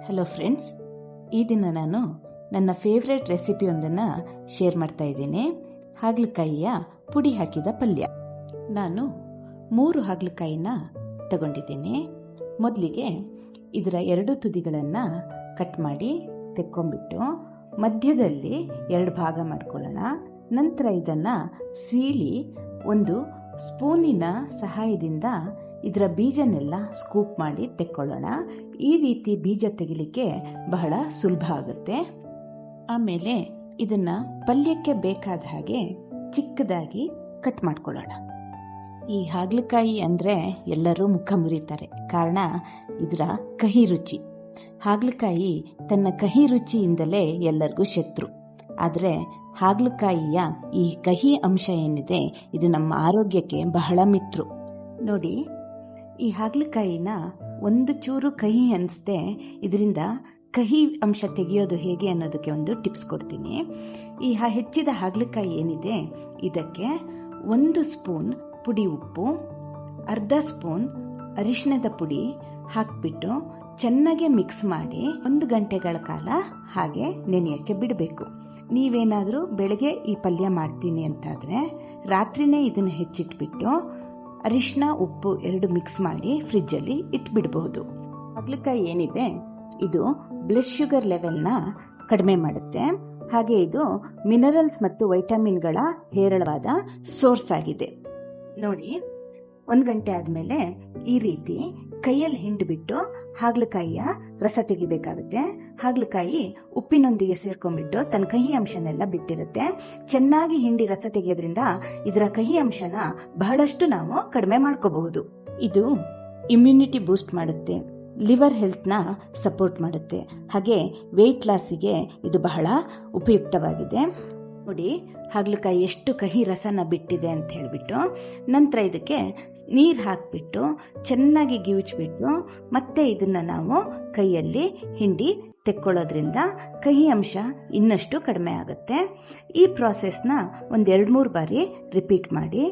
Hello friends, ಈ ದಿನ ನಾನು ನನ್ನ ಫೇವ್ರೆಟ್ ರೆಸಿಪಿಯೊಂದನ್ನು ಶೇರ್ ಮಾಡ್ತಾ ಇದ್ದೀನಿ. ಹಾಗಲಕಾಯಿಯ ಪುಡಿ ಹಾಕಿದ ಪಲ್ಯ. ನಾನು 3 ಹಾಗಲಕಾಯಿನ ತಗೊಂಡಿದ್ದೀನಿ. ಮೊದಲಿಗೆ ಇದರ 2 ತುದಿಗಳನ್ನು ಕಟ್ ಮಾಡಿ ತೆಕ್ಕೊಂಡ್ಬಿಟ್ಟು ಮಧ್ಯದಲ್ಲಿ 2 ಭಾಗ ಮಾಡ್ಕೊಳ್ಳೋಣ. ನಂತರ ಇದನ್ನು ಸೀಳಿ ಒಂದು ಸ್ಪೂನಿನ ಸಹಾಯದಿಂದ ಇದರ ಬೀಜನೆಲ್ಲ ಸ್ಕೂಪ್ ಮಾಡಿ ತೆಕ್ಕೊಳ್ಳೋಣ. ಈ ರೀತಿ ಬೀಜ ತೆಗಿಲಿಕ್ಕೆ ಬಹಳ ಸುಲಭ ಆಗುತ್ತೆ. ಆಮೇಲೆ ಇದನ್ನು ಪಲ್ಯಕ್ಕೆ ಬೇಕಾದ ಹಾಗೆ ಚಿಕ್ಕದಾಗಿ ಕಟ್ ಮಾಡ್ಕೊಳ್ಳೋಣ. ಈ ಹಾಗಲಕಾಯಿ ಅಂದರೆ ಎಲ್ಲರೂ ಮುಖ ಮುರಿತಾರೆ, ಕಾರಣ ಇದರ ಕಹಿ ರುಚಿ. ಹಾಗಲಕಾಯಿ ತನ್ನ ಕಹಿ ರುಚಿಯಿಂದಲೇ ಎಲ್ಲರಿಗೂ ಶತ್ರು. ಆದರೆ ಹಾಗಲಕಾಯಿಯ ಈ ಕಹಿ ಅಂಶ ಏನಿದೆ, ಇದು ನಮ್ಮ ಆರೋಗ್ಯಕ್ಕೆ ಬಹಳ ಮಿತ್ರ. ನೋಡಿ, ಈ ಹಾಗಲಕಾಯಿನ ಒಂದು ಚೂರು ಕಹಿ ಅನಿಸ್ದೆ ಇದರಿಂದ ಕಹಿ ಅಂಶ ತೆಗೆಯೋದು ಹೇಗೆ ಅನ್ನೋದಕ್ಕೆ ಒಂದು ಟಿಪ್ಸ್ ಕೊಡ್ತೀನಿ. ಈ ಹೆಚ್ಚಿದ ಹಾಗಲಕಾಯಿ ಏನಿದೆ, ಇದಕ್ಕೆ 1 ಸ್ಪೂನ್ ಪುಡಿ ಉಪ್ಪು, ಅರ್ಧ ಸ್ಪೂನ್ ಅರಿಶಿಣದ ಪುಡಿ ಹಾಕಿಬಿಟ್ಟು ಚೆನ್ನಾಗಿ ಮಿಕ್ಸ್ ಮಾಡಿ 1 ಗಂಟೆಗಳ ಕಾಲ ಹಾಗೆ ನೆನೆಯೋಕ್ಕೆ ಬಿಡಬೇಕು. ನೀವೇನಾದರೂ ಬೆಳಗ್ಗೆ ಈ ಪಲ್ಯ ಮಾಡ್ತೀನಿ ಅಂತಾದರೆ ರಾತ್ರಿನೇ ಇದನ್ನು ಹೆಚ್ಚಿಟ್ಬಿಟ್ಟು ಅರಿಶಿನ ಉಪ್ಪು 2 ಮಿಕ್ಸ್ ಮಾಡಿ ಫ್ರಿಜ್ಜಲ್ಲಿ ಇಟ್ಬಿಡಬಹುದು. ಹಾಗಲಕಾಯಿ ಏನಿದೆ ಇದು ಬ್ಲಡ್ ಶುಗರ್ ಲೆವೆಲ್ನ ಕಡಿಮೆ ಮಾಡುತ್ತೆ. ಹಾಗೆ ಇದು ಮಿನರಲ್ಸ್ ಮತ್ತು ವೈಟಮಿನ್ಗಳ ಹೇರಳವಾದ ಸೋರ್ಸ್ ಆಗಿದೆ. ನೋಡಿ, 1 ಗಂಟೆ ಆದಮೇಲೆ ಈ ರೀತಿ ಕೈಯಲ್ಲಿ ಹಿಂಡ್ಬಿಟ್ಟು ಹಾಗಲಕಾಯಿಯ ರಸ ತೆಗಿಬೇಕಾಗುತ್ತೆ. ಹಾಗಲಕಾಯಿ ಉಪ್ಪಿನೊಂದಿಗೆ ಸೇರ್ಕೊಂಡ್ಬಿಟ್ಟು ತನ್ನ ಕಹಿ ಅಂಶನೆಲ್ಲ ಬಿಟ್ಟಿರುತ್ತೆ. ಚೆನ್ನಾಗಿ ಹಿಂಡಿ ರಸ ತೆಗೆಯೋದ್ರಿಂದ ಇದರ ಕಹಿ ಅಂಶನ ಬಹಳಷ್ಟು ನಾವು ಕಡಿಮೆ ಮಾಡ್ಕೋಬಹುದು. ಇದು ಇಮ್ಯುನಿಟಿ ಬೂಸ್ಟ್ ಮಾಡುತ್ತೆ, ಲಿವರ್ ಹೆಲ್ತ್ನ ಸಪೋರ್ಟ್ ಮಾಡುತ್ತೆ, ಹಾಗೆ ವೆಯ್ಟ್ ಲಾಸಿಗೆ ಇದು ಬಹಳ ಉಪಯುಕ್ತವಾಗಿದೆ. ನೋಡಿ, ಹಾಗಲಕಾಯಿ ಎಷ್ಟು ಕಹಿ ರಸನ ಬಿಟ್ಟಿದೆ ಅಂತ ಹೇಳಿಬಿಟ್ಟು ನಂತರ ಇದಕ್ಕೆ ನೀರು ಹಾಕಿಬಿಟ್ಟು ಚೆನ್ನಾಗಿ ಗಿವುಚ್ಬಿಟ್ಟು ಮತ್ತೆ ಇದನ್ನು ನಾವು ಕೈಯಲ್ಲಿ ಹಿಂಡಿ ತೆಕ್ಕೊಳ್ಳೋದ್ರಿಂದ ಕಹಿ ಅಂಶ ಇನ್ನಷ್ಟು ಕಡಿಮೆ ಆಗುತ್ತೆ. ಈ ಪ್ರಾಸೆಸ್ನ 1-2-3 ಬಾರಿ ರಿಪೀಟ್ ಮಾಡಿ.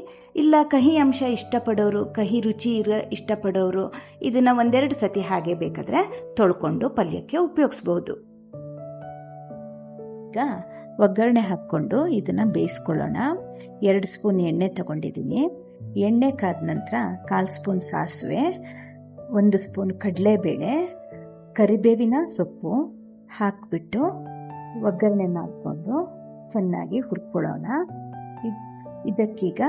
ಇಲ್ಲ ಕಹಿ ಅಂಶ ಇಷ್ಟಪಡೋರು, ಕಹಿ ರುಚಿ ಇಷ್ಟಪಡೋರು ಇದನ್ನು 1-2 ಸತಿ ಹಾಗೆ ಬೇಕಾದರೆ ತೊಳ್ಕೊಂಡು ಪಲ್ಯಕ್ಕೆ ಉಪಯೋಗಿಸ್ಬೋದು. ಈಗ ಒಗ್ಗರಣೆ ಹಾಕ್ಕೊಂಡು ಇದನ್ನು ಬೇಯಿಸ್ಕೊಳ್ಳೋಣ. 2 ಸ್ಪೂನ್ ಎಣ್ಣೆ ತಗೊಂಡಿದ್ದೀನಿ. ಎಣ್ಣೆ ಕಾದ ನಂತರ 1/4 ಸ್ಪೂನ್ ಸಾಸಿವೆ, 1 ಸ್ಪೂನ್ ಕಡಲೆಬೇಳೆ, ಕರಿಬೇವಿನ ಸೊಪ್ಪು ಹಾಕಿಬಿಟ್ಟು ಒಗ್ಗರಣೆ ಮಾಡಿಕೊಂಡು ಚೆನ್ನಾಗಿ ಹುರ್ಕೊಳ್ಳೋಣ. ಇದಕ್ಕೀಗ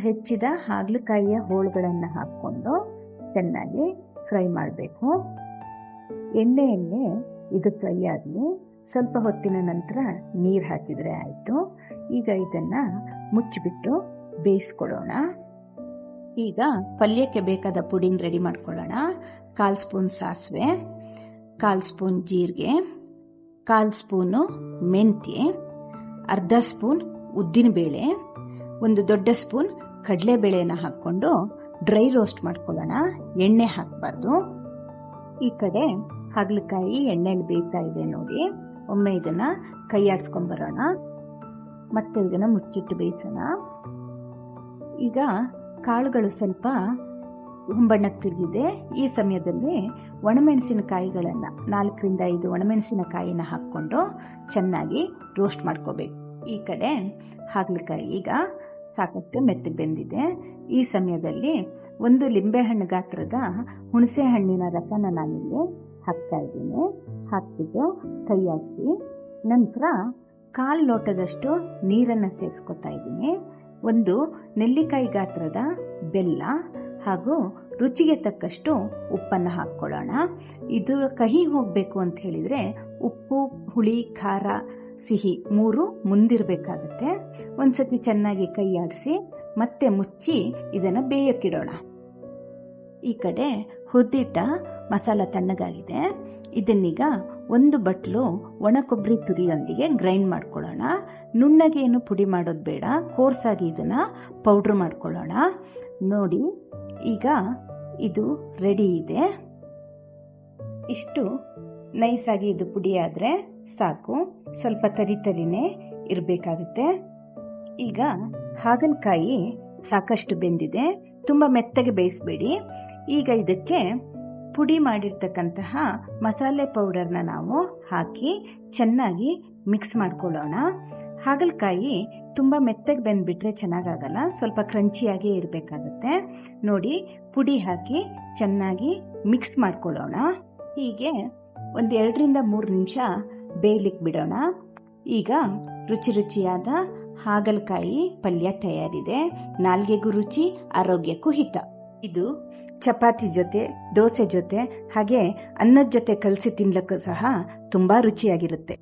ಹೆಚ್ಚಿದ ಹಾಗಲಕಾಯಿಯ ಹೋಳುಗಳನ್ನು ಹಾಕ್ಕೊಂಡು ಚೆನ್ನಾಗಿ ಫ್ರೈ ಮಾಡಬೇಕು. ಎಣ್ಣೆಯನ್ನೇ ಇದು ಫ್ರೈ ಆಗಲಿ. ಸ್ವಲ್ಪ ಹೊತ್ತಿನ ನಂತರ ನೀರು ಹಾಕಿದರೆ ಆಯಿತು. ಈಗ ಇದನ್ನು ಮುಚ್ಚಿಬಿಟ್ಟು ಬೇಯಿಸ್ಕೊಳ್ಳೋಣ. ಈಗ ಪಲ್ಯಕ್ಕೆ ಬೇಕಾದ ಪುಡಿನ ರೆಡಿ ಮಾಡ್ಕೊಳ್ಳೋಣ. 1/4 ಸ್ಪೂನ್ ಸಾಸಿವೆ, 1/4 ಸ್ಪೂನ್ ಜೀರಿಗೆ, 1/4 ಸ್ಪೂನು ಮೆಂತ್ಯೆ, ಅರ್ಧ ಸ್ಪೂನ್ ಉದ್ದಿನಬೇಳೆ, 1 ದೊಡ್ಡ ಸ್ಪೂನ್ ಕಡಲೆಬೇಳೆನ ಹಾಕ್ಕೊಂಡು ಡ್ರೈ ರೋಸ್ಟ್ ಮಾಡ್ಕೊಳ್ಳೋಣ. ಎಣ್ಣೆ ಹಾಕಬಾರ್ದು. ಈ ಕಡೆ ಹಾಗಲಕಾಯಿ ಎಣ್ಣೆಲಿ ಬೇಯ್ತಾ ಇದೆ ನೋಡಿ. ಒಮ್ಮೆ ಇದನ್ನು ಕೈ ಆಡಿಸ್ಕೊಂಬರೋಣ. ಮತ್ತೆ ಇದನ್ನು ಮುಚ್ಚಿಟ್ಟು ಬೇಯಿಸೋಣ. ಈಗ ಕಾಳುಗಳು ಸ್ವಲ್ಪ ಹೊಂಬಣ್ಣಕ್ಕೆ ತಿರುಗಿದೆ. ಈ ಸಮಯದಲ್ಲಿ ಒಣಮೆಣಸಿನಕಾಯಿಗಳನ್ನು 4-5 ಒಣಮೆಣಸಿನಕಾಯಿನ ಹಾಕ್ಕೊಂಡು ಚೆನ್ನಾಗಿ ರೋಸ್ಟ್ ಮಾಡ್ಕೋಬೇಕು. ಈ ಕಡೆ ಹಾಗಲಕಾಯಿ ಈಗ ಸಾಕಷ್ಟು ಮೆತ್ತಗೆ ಬೆಂದಿದೆ. ಈ ಸಮಯದಲ್ಲಿ 1 ಲಿಂಬೆಹಣ್ಣು ಗಾತ್ರದ ಹುಣಸೆ ಹಣ್ಣಿನ ರಸನ ನಾನಿಲ್ಲಿ ಹಾಕ್ತಾ ಇದ್ದೀನಿ. ಹಾಕ್ಬಿಟ್ಟು ಕೈ ಆಡಿಸಿ ನಂತರ 1/4 ಲೋಟದಷ್ಟು ನೀರನ್ನು ಸೇರಿಸ್ಕೊತಾ ಇದ್ದೀನಿ. 1 ನೆಲ್ಲಿಕಾಯಿ ಗಾತ್ರದ ಬೆಲ್ಲ ಹಾಗೂ ರುಚಿಗೆ ತಕ್ಕಷ್ಟು ಉಪ್ಪನ್ನು ಹಾಕ್ಕೊಳ್ಳೋಣ. ಇದು ಕಹಿ ಹೋಗಬೇಕು ಅಂತ ಹೇಳಿದರೆ ಉಪ್ಪು, ಹುಳಿ, ಖಾರ, ಸಿಹಿ 3 ಮುಂದಿರಬೇಕಾಗತ್ತೆ. ಒಂದ್ಸತಿ ಚೆನ್ನಾಗಿ ಕೈ ಆಡಿಸಿ ಮತ್ತೆ ಮುಚ್ಚಿ ಇದನ್ನು ಬೇಯಕ್ಕಿಡೋಣ. ಈ ಕಡೆ ಹುರಿದಿಟ್ಟ ಮಸಾಲ ತಣ್ಣಗಾಗಿದೆ. ಇದನ್ನೀಗ 1 ಬಟ್ಲು ಒಣ ಕೊಬ್ಬರಿ ತುರಿಯೊಂದಿಗೆ ಗ್ರೈಂಡ್ ಮಾಡ್ಕೊಳ್ಳೋಣ. ನುಣ್ಣಗೇನು ಪುಡಿ ಮಾಡೋದು ಬೇಡ, ಕೋರ್ಸಾಗಿ ಇದನ್ನು ಪೌಡ್ರ್ ಮಾಡ್ಕೊಳ್ಳೋಣ. ನೋಡಿ, ಈಗ ಇದು ರೆಡಿ ಇದೆ. ಇಷ್ಟು ನೈಸಾಗಿ ಇದು ಪುಡಿ ಆದರೆ ಸಾಕು. ಸ್ವಲ್ಪ ತರಿನೇ ಇರಬೇಕಾಗುತ್ತೆ. ಈಗ ಹಾಗಲಕಾಯಿ ಸಾಕಷ್ಟು ಬೆಂದಿದೆ, ತುಂಬ ಮೆತ್ತಗೆ ಬೇಯಿಸಬೇಡಿ. ಈಗ ಇದಕ್ಕೆ ಪುಡಿ ಮಾಡಿರ್ತಕ್ಕಂತಹ ಮಸಾಲೆ ಪೌಡರ್ನ ನಾವು ಹಾಕಿ ಚೆನ್ನಾಗಿ ಮಿಕ್ಸ್ ಮಾಡ್ಕೊಳ್ಳೋಣ. ಹಾಗಲಕಾಯಿ ತುಂಬ ಮೆತ್ತಗೆ ಬೆಂದ್ಬಿಟ್ರೆ ಚೆನ್ನಾಗಾಗಲ್ಲ, ಸ್ವಲ್ಪ ಕ್ರಂಚಿಯಾಗೇ ಇರಬೇಕಾಗುತ್ತೆ. ನೋಡಿ, ಪುಡಿ ಹಾಕಿ ಚೆನ್ನಾಗಿ ಮಿಕ್ಸ್ ಮಾಡ್ಕೊಳ್ಳೋಣ. ಹೀಗೆ ಒಂದು 2-3 ನಿಮಿಷ ಬೇಯಲಿಕ್ಕೆ ಬಿಡೋಣ. ಈಗ ರುಚಿ ರುಚಿಯಾದ ಹಾಗಲಕಾಯಿ ಪಲ್ಯ ತಯಾರಿದೆ. ನಾಲ್ಗೆಗೂ ರುಚಿ, ಆರೋಗ್ಯಕ್ಕೂ ಹಿತ. ಇದು ಚಪಾತಿ ಜೊತೆ, ದೋಸೆ ಜೊತೆ, ಹಾಗೆ ಅನ್ನದ ಜೊತೆ ಕಲಸಿ ತಿನ್ಲಿಕ್ಕೂ ಸಹ ತುಂಬ ರುಚಿಯಾಗಿರುತ್ತೆ.